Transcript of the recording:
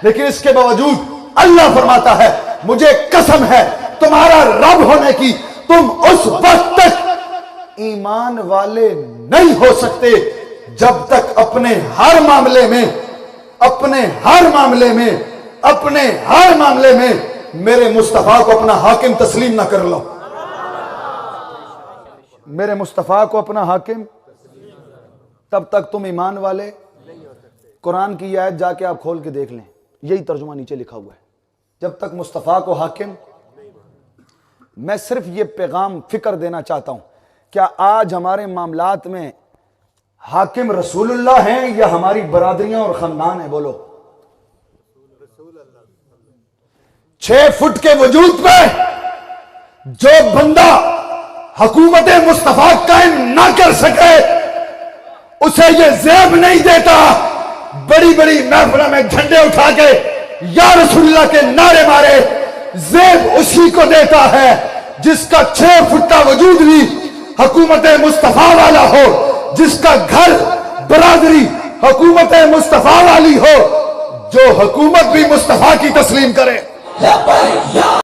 لیکن اس کے باوجود اللہ فرماتا ہے مجھے قسم ہے تمہارا رب ہونے کی، تم اس وقت تک ایمان والے نہیں ہو سکتے جب تک اپنے ہر معاملے میں میرے مصطفیٰ کو اپنا حاکم تسلیم نہ کر لو۔ میرے مصطفیٰ کو اپنا حاکم، تب تک تم ایمان والے۔ قرآن کی یہ آیت جا کے آپ کھول کے دیکھ لیں، یہی ترجمہ نیچے لکھا ہوا ہے، جب تک مصطفیٰ کو حاکم۔ میں صرف یہ پیغام فکر دینا چاہتا ہوں، کیا آج ہمارے معاملات میں حاکم رسول اللہ ہیں یا ہماری برادریاں اور خاندان ہیں؟ بولو۔ 6 فٹ کے وجود پہ جو بندہ حکومت مصطفیٰ قائم نہ کر سکے اسے یہ زیب نہیں دیتا بڑی بڑی محفلوں میں جھنڈے اٹھا کے یا رسول اللہ کے نعرے مارے۔ زیب اسی کو دیتا ہے جس کا 6 فٹ کا وجود بھی حکومت مصطفیٰ والا ہو، جس کا گھر برادری حکومت مصطفیٰ والی ہو، جو حکومت بھی مصطفیٰ کی تسلیم کرے۔